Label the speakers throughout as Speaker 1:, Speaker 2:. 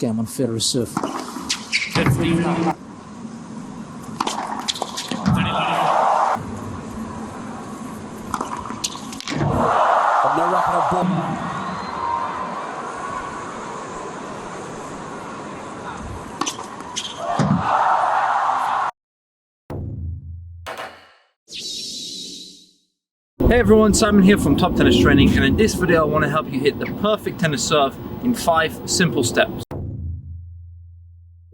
Speaker 1: ska man föra surf.
Speaker 2: Hey everyone, Simon here from Top Tennis Training, and in this video I want to help you hit the perfect tennis serve in 5 simple steps.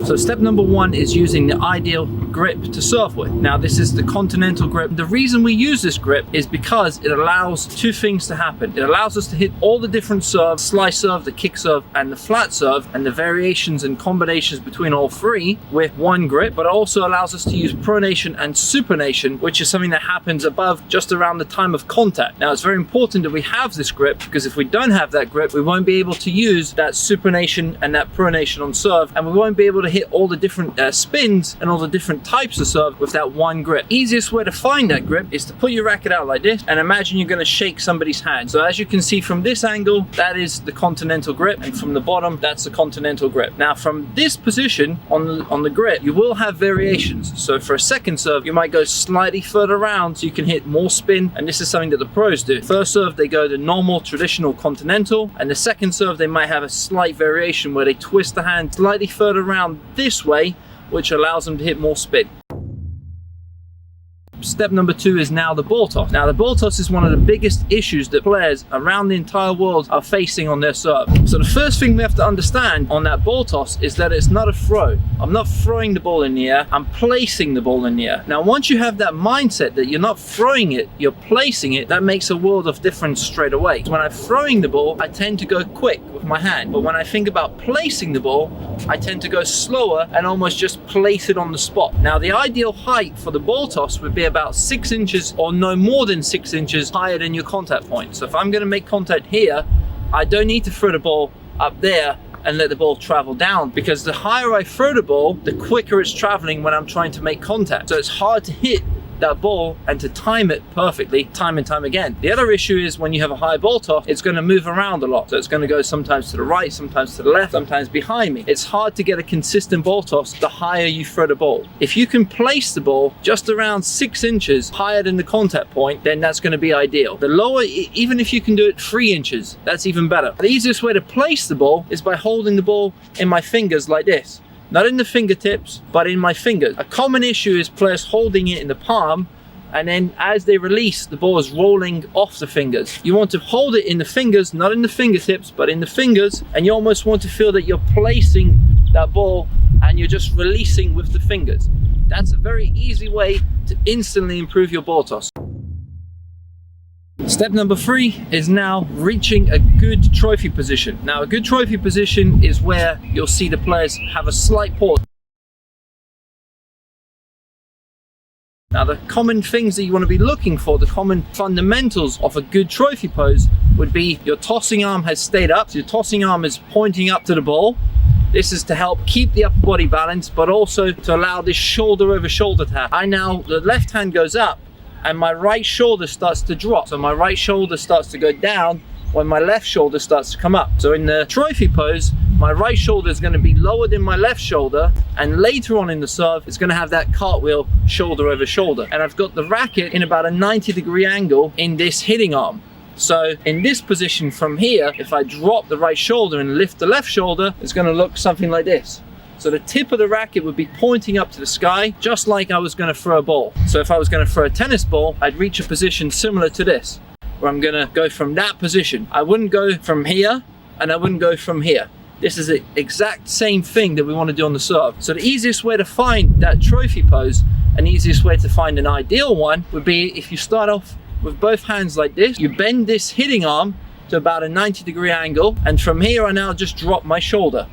Speaker 2: So step number 1 is using the ideal grip to serve with. Now this is the continental grip. The reason we use this grip is because it allows 2 things to happen. It allows us to hit all the different serves, slice serve, the kick serve and the flat serve, and the variations and combinations between all 3 with 1 grip, but it also allows us to use pronation and supination, which is something that happens above just around the time of contact. Now it's very important that we have this grip, because if we don't have that grip we won't be able to use that supination and that pronation on serve, and we won't be able to hit all the different spins and all the different types of serve with that 1 grip. Easiest way to find that grip is to put your racket out like this and imagine you're going to shake somebody's hand. So as you can see from this angle, that is the continental grip, and from the bottom that's the continental grip. Now from this position on the grip you will have variations. So for a second serve you might go slightly further around so you can hit more spin, and this is something that the pros do. First serve they go the normal traditional continental, and the second serve they might have a slight variation where they twist the hand slightly further around this way, which allows them to hit more spin. Step number 2 is now the ball toss. Now the ball toss is one of the biggest issues that players around the entire world are facing on their serve. So the first thing we have to understand on that ball toss is that it's not a throw. I'm not throwing the ball in the air, I'm placing the ball in the air. Now once you have that mindset that you're not throwing it, you're placing it, that makes a world of difference straight away. When I'm throwing the ball, I tend to go quick with my hand, but when I think about placing the ball, I tend to go slower and almost just place it on the spot. Now the ideal height for the ball toss would be about 6 inches or no more than 6 inches higher than your contact point. So if I'm going to make contact here, I don't need to throw the ball up there and let the ball travel down, because the higher I throw the ball, the quicker it's traveling when I'm trying to make contact. So it's hard to hit that ball and to time it perfectly time and time again. The other issue is when you have a high ball toss, it's going to move around a lot. So it's going to go sometimes to the right, sometimes to the left, sometimes behind me. It's hard to get a consistent ball toss the higher you throw the ball. If you can place the ball just around 6 inches higher than the contact point, then that's going to be ideal. The lower, even if you can do it 3 inches, that's even better. The easiest way to place the ball is by holding the ball in my fingers like this. Not in the fingertips, but in my fingers. A common issue is players holding it in the palm, and then as they release, the ball is rolling off the fingers. You want to hold it in the fingers, not in the fingertips, but in the fingers, and you almost want to feel that you're placing that ball and you're just releasing with the fingers. That's a very easy way to instantly improve your ball toss. Step number 3 is now reaching a good trophy position. Now a good trophy position is where you'll see the players have a slight pause. Now the common things that you want to be looking for, the common fundamentals of a good trophy pose would be your tossing arm has stayed up, so your tossing arm is pointing up to the ball. This is to help keep the upper body balance, but also to allow this shoulder over shoulder to happen. The left hand goes up and my right shoulder starts to drop. So my right shoulder starts to go down when my left shoulder starts to come up. So in the trophy pose, my right shoulder is going to be lower than my left shoulder, and later on in the serve, it's going to have that cartwheel shoulder over shoulder. And I've got the racket in about a 90-degree angle in this hitting arm. So in this position from here, if I drop the right shoulder and lift the left shoulder, it's going to look something like this. So the tip of the racket would be pointing up to the sky, just like I was going to throw a ball. So if I was going to throw a tennis ball, I'd reach a position similar to this, where I'm going to go from that position. I wouldn't go from here, and I wouldn't go from here. This is the exact same thing that we want to do on the serve. So the easiest way to find that trophy pose, and easiest way to find an ideal one, would be if you start off with both hands like this. You bend this hitting arm to about a 90-degree angle, and from here I now just drop my shoulder.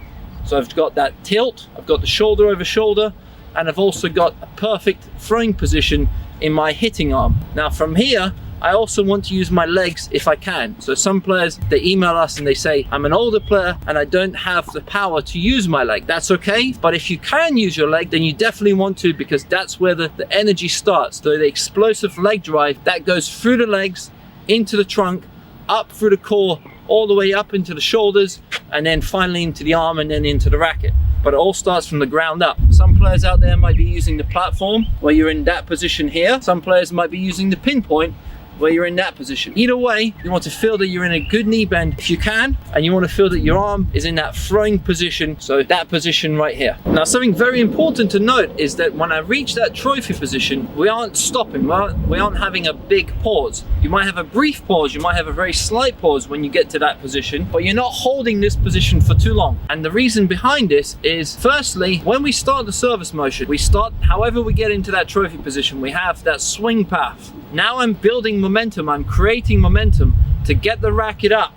Speaker 2: So I've got that tilt, I've got the shoulder over shoulder, and I've also got a perfect throwing position in my hitting arm. Now from here, I also want to use my legs if I can. So some players, they email us and they say, I'm an older player and I don't have the power to use my leg. That's okay, but if you can use your leg, then you definitely want to, because that's where the energy starts. So the explosive leg drive, that goes through the legs, into the trunk, up through the core, all the way up into the shoulders, and then finally into the arm and then into the racket. But it all starts from the ground up. Some players out there might be using the platform where you're in that position here. Some players might be using the pinpoint where you're in that position. Either way, you want to feel that you're in a good knee bend if you can, and you want to feel that your arm is in that throwing position, so that position right here. Now, something very important to note is that when I reach that trophy position, we aren't stopping, we aren't having a big pause. You might have a brief pause, you might have a very slight pause when you get to that position, but you're not holding this position for too long. And the reason behind this is, firstly, when we start the service motion, we start, however we get into that trophy position, we have that swing path. Now I'm building momentum, I'm creating momentum to get the racket up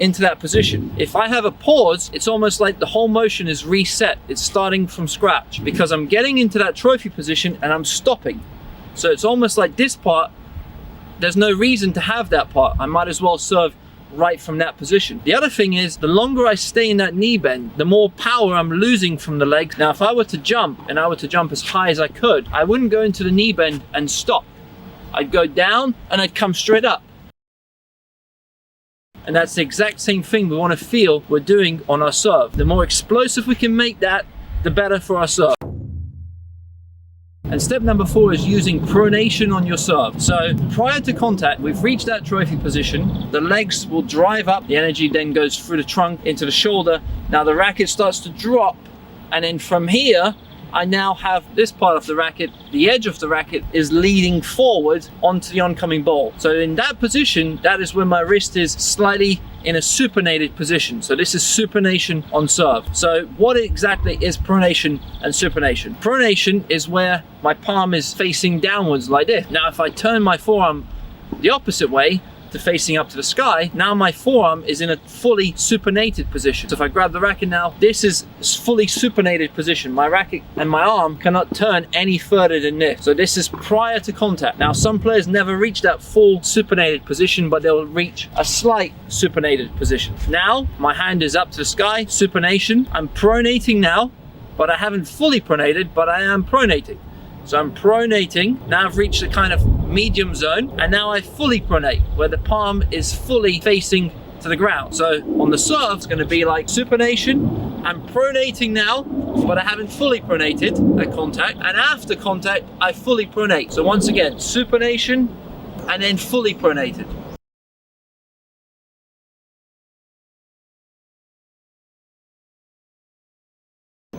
Speaker 2: into that position. If I have a pause, it's almost like the whole motion is reset. It's starting from scratch because I'm getting into that trophy position and I'm stopping. So it's almost like this part, there's no reason to have that part. I might as well serve right from that position. The other thing is, the longer I stay in that knee bend, the more power I'm losing from the legs. Now, if I were to jump and I were to jump as high as I could, I wouldn't go into the knee bend and stop. I'd go down and I'd come straight up. And that's the exact same thing we want to feel we're doing on our serve. The more explosive we can make that, the better for our serve. And step number 4 is using pronation on your serve. So prior to contact, we've reached that trophy position. The legs will drive up. The energy then goes through the trunk into the shoulder. Now the racket starts to drop. And then from here, I now have this part of the racket, the edge of the racket is leading forward onto the oncoming ball. So in that position, that is where my wrist is slightly in a supinated position. So this is supination on serve. So what exactly is pronation and supination? Pronation is where my palm is facing downwards like this. Now if I turn my forearm the opposite way, to facing up to the sky, now my forearm is in a fully supinated position. So if I grab the racket now, this is fully supinated position. My racket and my arm cannot turn any further than this. So this is prior to contact. Now some players never reach that full supinated position, but they'll reach a slight supinated position. Now my hand is up to the sky, supination. I'm pronating now, but I haven't fully pronated, but I am pronating. So I'm pronating, now I've reached a kind of medium zone, and now I fully pronate, where the palm is fully facing to the ground. So on the serve, it's going to be like supination, I'm pronating now, but I haven't fully pronated at contact, and after contact, I fully pronate. So once again, supination, and then fully pronated.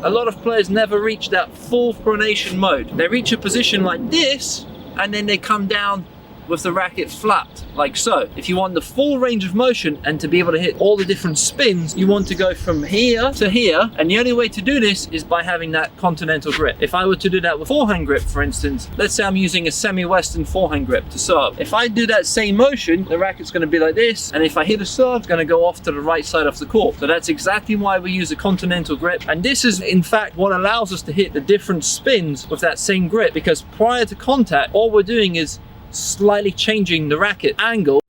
Speaker 2: A lot of players never reach that full pronation mode. They reach a position like this, and then they come down with the racket flapped, like so. If you want the full range of motion and to be able to hit all the different spins, you want to go from here to here, and the only way to do this is by having that continental grip. If I were to do that with forehand grip, for instance, let's say I'm using a semi-western forehand grip to serve. If I do that same motion, the racket's going to be like this, and if I hit a serve, it's going to go off to the right side of the court. So that's exactly why we use a continental grip, and this is in fact what allows us to hit the different spins with that same grip, because prior to contact, all we're doing is slightly changing the racket angle.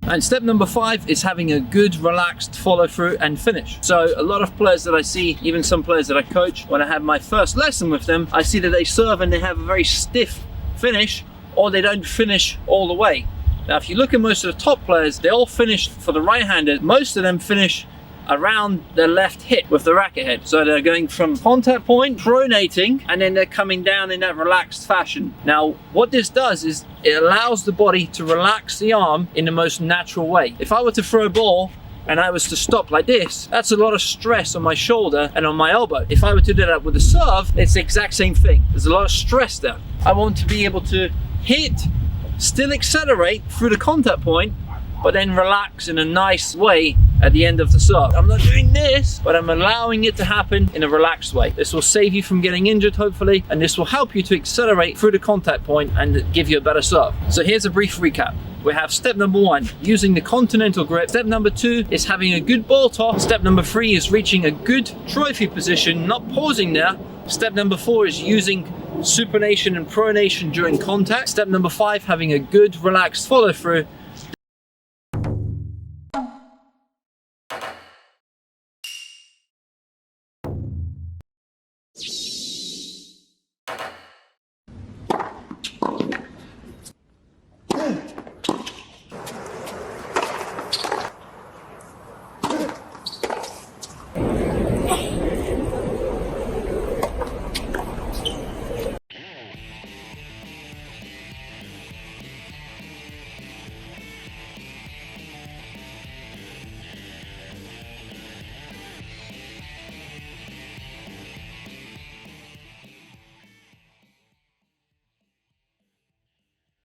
Speaker 2: And step number 5 is having a good relaxed follow through and finish. So a lot of players that I see, even some players that I coach, when I have my first lesson with them, I see that they serve and they have a very stiff finish, or they don't finish all the way. Now if you look at most of the top players, they all finish, for the right-handers, most of them finish around their left hip with the racket head. So they're going from contact point, pronating, and then they're coming down in that relaxed fashion. Now, what this does is it allows the body to relax the arm in the most natural way. If I were to throw a ball and I was to stop like this, that's a lot of stress on my shoulder and on my elbow. If I were to do that with a serve, it's the exact same thing. There's a lot of stress there. I want to be able to hit, still accelerate through the contact point, but then relax in a nice way at the end of the serve. I'm not doing this, but I'm allowing it to happen in a relaxed way. This will save you from getting injured, hopefully, and this will help you to accelerate through the contact point and give you a better serve. So here's a brief recap. We have step number 1, using the continental grip. Step number 2 is having a good ball toss. Step number 3 is reaching a good trophy position, not pausing there. Step number 4 is using supination and pronation during contact. Step number 5, having a good relaxed follow through.
Speaker 1: はい。